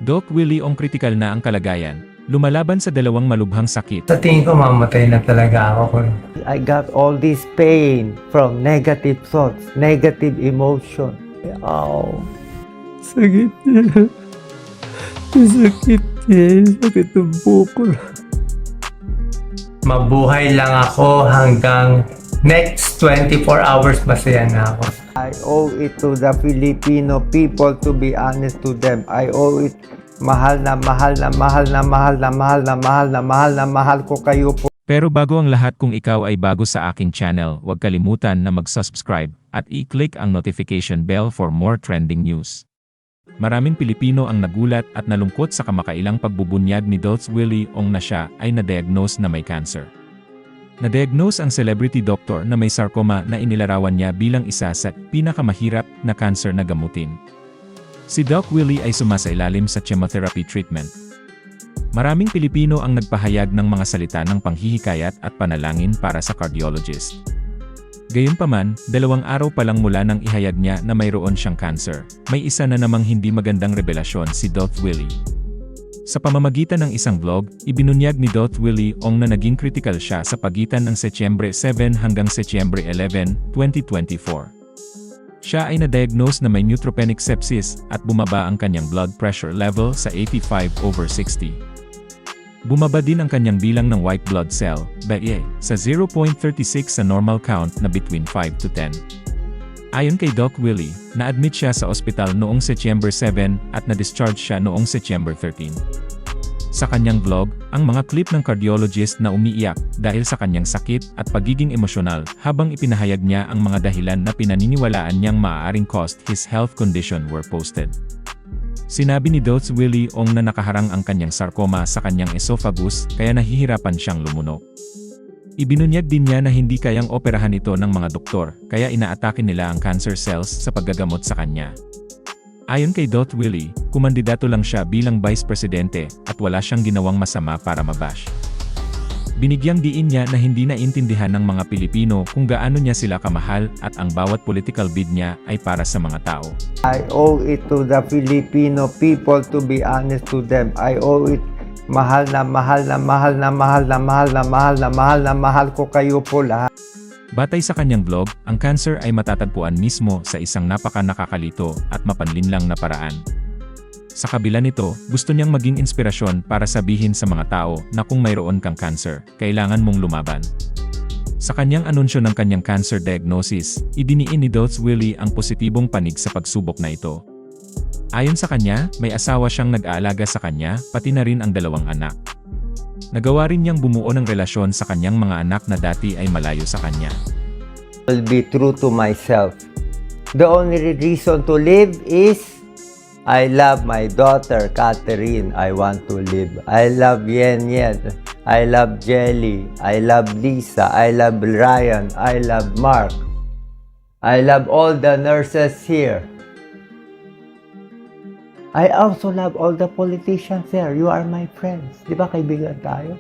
Doc Willie Ong kritikal na ang kalagayan, lumalaban sa dalawang malubhang sakit. Sa tingin ko, mamatay na talaga ako. I got all this pain from negative thoughts, negative emotion. Oh, sakit niya. Sakit niya. Sakit ng buko. Mabuhay lang ako hanggang next 24 hours, masaya na ako. I owe it to the Filipino people to be honest to them. I owe it. Mahal na mahal na mahal na mahal na mahal na mahal na mahal na mahal ko kayo po. Pero bago ang lahat, kung ikaw ay bago sa aking channel, huwag kalimutan na mag-subscribe at i-click ang notification bell for more trending news. Maraming Pilipino ang nagulat at nalungkot sa kamakailang pagbubunyag ni Doc Willie Ong na siya ay na-diagnose na may cancer. Na-diagnose ang celebrity doctor na may sarcoma na inilarawan niya bilang isa sa pinakamahirap na cancer na gamutin. Si Doc Willie ay sumasailalim sa chemotherapy treatment. Maraming Pilipino ang nagpahayag ng mga salita ng panghihikayat at panalangin para sa cardiologist. Gayunpaman, 2 araw pa lang mula nang ihayag niya na mayroon siyang cancer, may isa na namang hindi magandang revelasyon si Doc Willie. Sa pamamagitan ng isang vlog, ibinunyag ni Doc Willie Ong na naging critical siya sa pagitan ng Setyembre 7 hanggang Setyembre 11, 2024. Siya ay na-diagnose na may neutropenic sepsis at bumaba ang kanyang blood pressure level sa 85/60. Bumaba din ang kanyang bilang ng white blood cell, BE, sa 0.36 sa normal count na between 5 to 10. Ayon kay Doc Willie, na-admit siya sa ospital noong Setyembre 7 at na-discharge siya noong Setyembre 13. Sa kanyang vlog, ang mga clip ng cardiologist na umiiyak dahil sa kanyang sakit at pagiging emosyonal habang ipinahayag niya ang mga dahilan na pinaniniwalaan niyang maaaring caused his health condition were posted. Sinabi ni Doc Willie Ong na nakaharang ang kanyang sarcoma sa kanyang esophagus kaya nahihirapan siyang lumunok. Ibinunyag din niya na hindi kayang operahan ito ng mga doktor kaya inaatake nila ang cancer cells sa paggagamot sa kanya. Ayon kay Doc Willie, kumandidato lang siya bilang vice presidente at wala siyang ginawang masama para mabash. Binigyang diin niya na hindi naintindihan ng mga Pilipino kung gaano niya sila kamahal at ang bawat political bid niya ay para sa mga tao. I owe it to the Filipino people to be honest to them. I owe it. Mahal na mahal na mahal na mahal na mahal na mahal na mahal na mahal ko kayo po lahat. Batay sa kanyang vlog, ang cancer ay matatagpuan mismo sa isang napaka-nakakalito at mapanlinlang na paraan. Sa kabila nito, gusto niyang maging inspirasyon para sabihin sa mga tao na kung mayroon kang cancer, kailangan mong lumaban. Sa kanyang anunsyo ng kanyang cancer diagnosis, idiniin ni Doc Willie ang positibong panig sa pagsubok na ito. Ayon sa kanya, may asawa siyang nag-aalaga sa kanya, pati na rin ang 2 anak. Nagawa rin niyang bumuo ng relasyon sa kanyang mga anak na dati ay malayo sa kanya. I'll be true to myself. The only reason to live is I love my daughter, Catherine. I want to live. I love Yen Yen. I love Jelly. I love Lisa. I love Ryan. I love Mark. I love all the nurses here. I also love all the politicians there. You are my friends. Di ba kaibigan tayo?